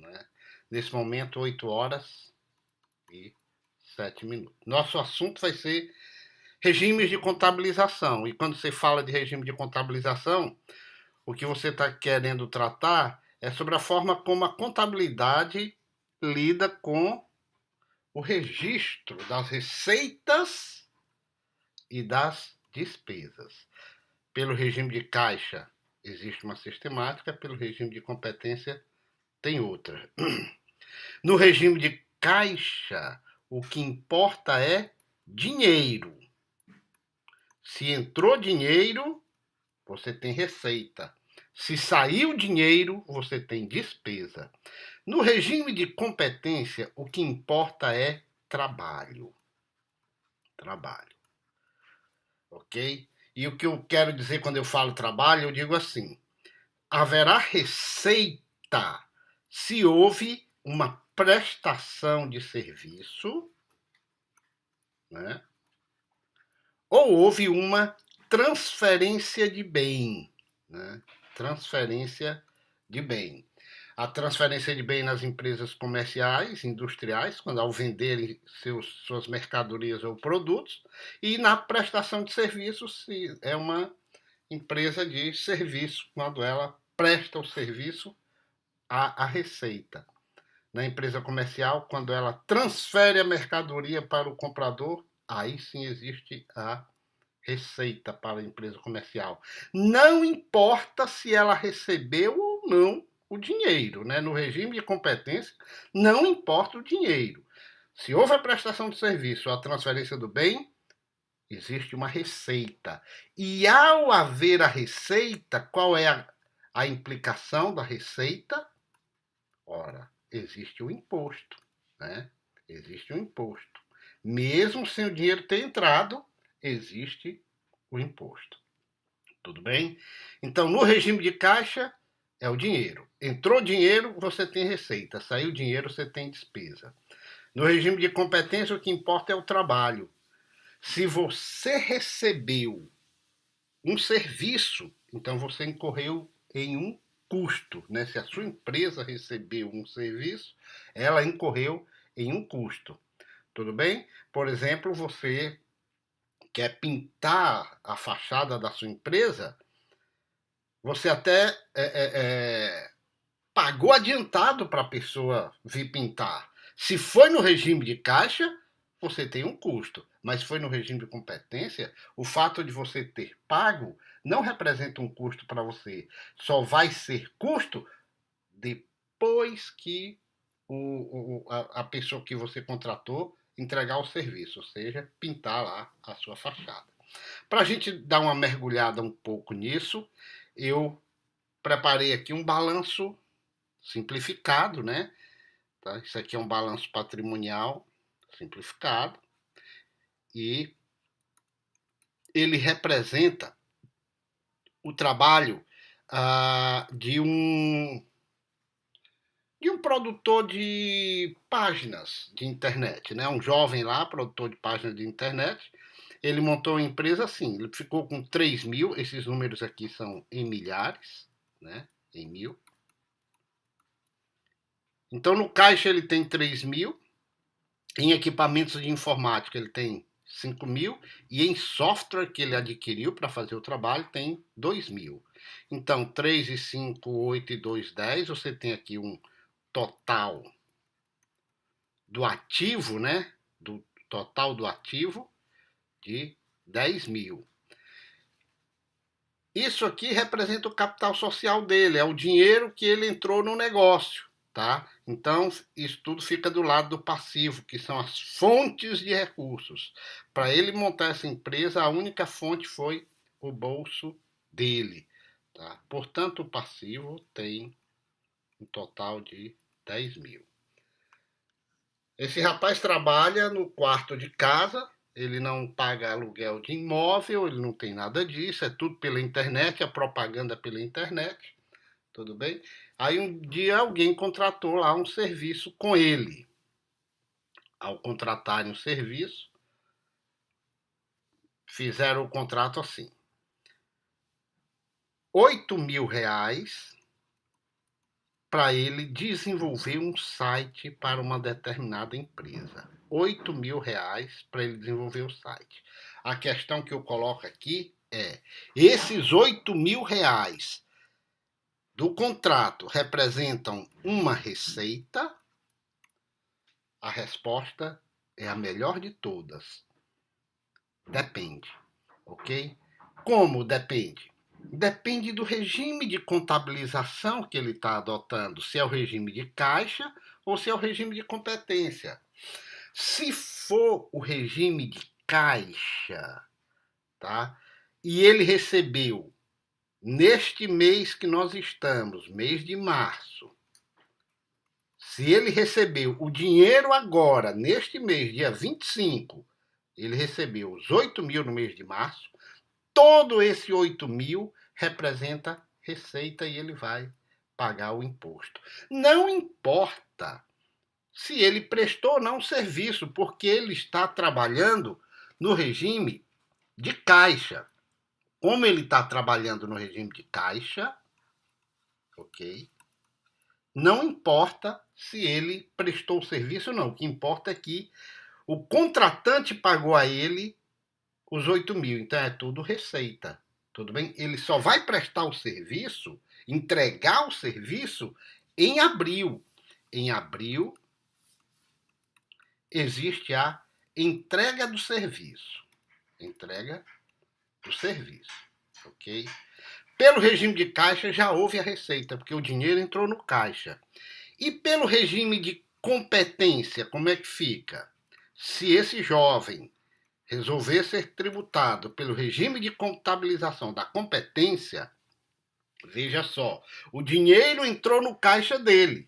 né? Nesse momento, 8h07. Nosso assunto vai ser regimes de contabilização. E quando você fala de regime de contabilização, o que você está querendo tratar é sobre a forma como a contabilidade lida com o registro das receitas e das despesas. Pelo regime de caixa existe uma sistemática, pelo regime de competência tem outra. No regime de caixa, o que importa é dinheiro. Se entrou dinheiro, você tem receita. Se saiu dinheiro, você tem despesa. No regime de competência, o que importa é trabalho. Trabalho. Ok? E o que eu quero dizer quando eu falo trabalho, eu digo assim: haverá receita se houve uma prestação de serviço, né? Ou houve uma transferência de bem, né? Transferência de bem. A transferência de bem nas empresas comerciais, industriais, quando ao venderem suas mercadorias ou produtos, e na prestação de serviços, se é uma empresa de serviço, quando ela presta o serviço à receita. Na empresa comercial, quando ela transfere a mercadoria para o comprador, aí sim existe a receita para a empresa comercial. Não importa se ela recebeu ou não o dinheiro, né? No regime de competência, não importa o dinheiro. Se houve a prestação de serviço ou a transferência do bem, existe uma receita. E ao haver a receita, qual é a implicação da receita? Ora, existe o imposto, né? Existe o imposto. Mesmo sem o dinheiro ter entrado, existe o imposto. Tudo bem? Então, no regime de caixa, é o dinheiro. Entrou dinheiro, você tem receita. Saiu dinheiro, você tem despesa. No regime de competência, o que importa é o trabalho. Se você recebeu um serviço, então você incorreu em um custo, né? Se a sua empresa recebeu um serviço, ela incorreu em um custo. Tudo bem? Por exemplo, você quer pintar a fachada da sua empresa, você até pagou adiantado para a pessoa vir pintar. Se foi no regime de caixa, você tem um custo. Mas foi no regime de competência, o fato de você ter pago não representa um custo para você. Só vai ser custo depois que a pessoa que você contratou entregar o serviço, ou seja, pintar lá a sua fachada. Para a gente dar uma mergulhada um pouco nisso, eu preparei aqui um balanço simplificado, né? Tá? Isso aqui é um balanço patrimonial simplificado e ele representa o trabalho de um produtor de páginas de internet, né? Um jovem lá, produtor de páginas de internet. Ele montou uma empresa assim, ele ficou com 3.000, esses números aqui são em milhares, né? Em mil. Então, no caixa ele tem 3.000, em equipamentos de informática ele tem 5.000 e em software que ele adquiriu para fazer o trabalho tem 2.000. Então, 3 e 5, 8 e 2, 10, você tem aqui um total do ativo, né? Do total do ativo de 10.000. Isso aqui representa o capital social dele, é o dinheiro que ele entrou no negócio, tá? Então, isso tudo fica do lado do passivo, que são as fontes de recursos. Para ele montar essa empresa, a única fonte foi o bolso dele, tá? Portanto, o passivo tem um total de 10.000. Esse rapaz trabalha no quarto de casa, ele não paga aluguel de imóvel, ele não tem nada disso, é tudo pela internet, a propaganda pela internet, tudo bem? Aí um dia alguém contratou lá um serviço com ele. Ao contratarem o serviço, fizeram o contrato assim: R$ 8.000 para ele desenvolver um site para uma determinada empresa. R$ 8.000 para ele desenvolver o site. A questão que eu coloco aqui é: esses R$ 8.000 do contrato representam uma receita? A resposta é a melhor de todas. Depende, ok? Como depende? Depende do regime de contabilização que ele está adotando, se é o regime de caixa ou se é o regime de competência. Se for o regime de caixa, tá? E ele recebeu neste mês que nós estamos, mês de março, se ele recebeu o dinheiro agora, neste mês, dia 25, ele recebeu os 8.000 no mês de março, todo esse 8.000 representa receita e ele vai pagar o imposto. Não importa se ele prestou ou não serviço, porque ele está trabalhando no regime de caixa. Como ele está trabalhando no regime de caixa, ok? Não importa se ele prestou serviço ou não. O que importa é que o contratante pagou a ele os 8.000. Então é tudo receita. Tudo bem? Ele só vai prestar o serviço, entregar o serviço em abril. Em abril existe a entrega do serviço. Entrega do serviço. Ok? Pelo regime de caixa já houve a receita, porque o dinheiro entrou no caixa. E pelo regime de competência, como é que fica? Se esse jovem resolver ser tributado pelo regime de contabilização da competência, veja só, o dinheiro entrou no caixa dele,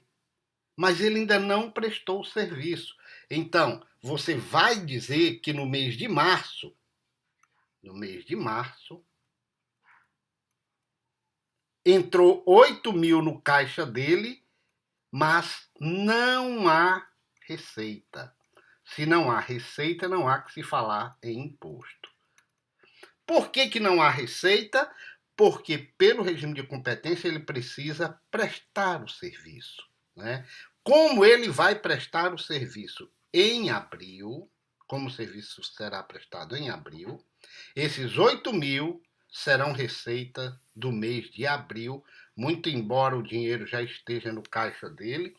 mas ele ainda não prestou o serviço. Então, você vai dizer que no mês de março, entrou 8.000 no caixa dele, mas não há receita. Se não há receita, não há que se falar em imposto. Por que não há receita? Porque pelo regime de competência ele precisa prestar o serviço, né? Como ele vai prestar o serviço em abril, como o serviço será prestado em abril, esses 8.000 serão receita do mês de abril, muito embora o dinheiro já esteja no caixa dele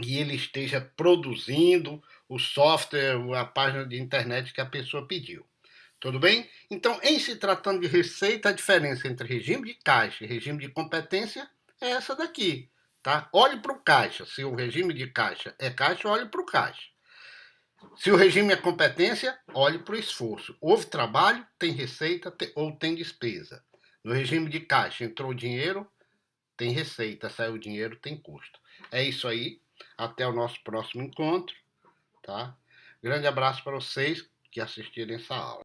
e ele esteja produzindo o software, a página de internet que a pessoa pediu. Tudo bem? Então, em se tratando de receita, a diferença entre regime de caixa e regime de competência é essa daqui. Tá? Olhe para o caixa. Se o regime de caixa é caixa, olhe para o caixa. Se o regime é competência, olhe para o esforço. Houve trabalho, tem receita ou tem despesa. No regime de caixa, entrou dinheiro, tem receita. Saiu dinheiro, tem custo. É isso aí. Até o nosso próximo encontro. Tá? Grande abraço para vocês que assistiram essa aula.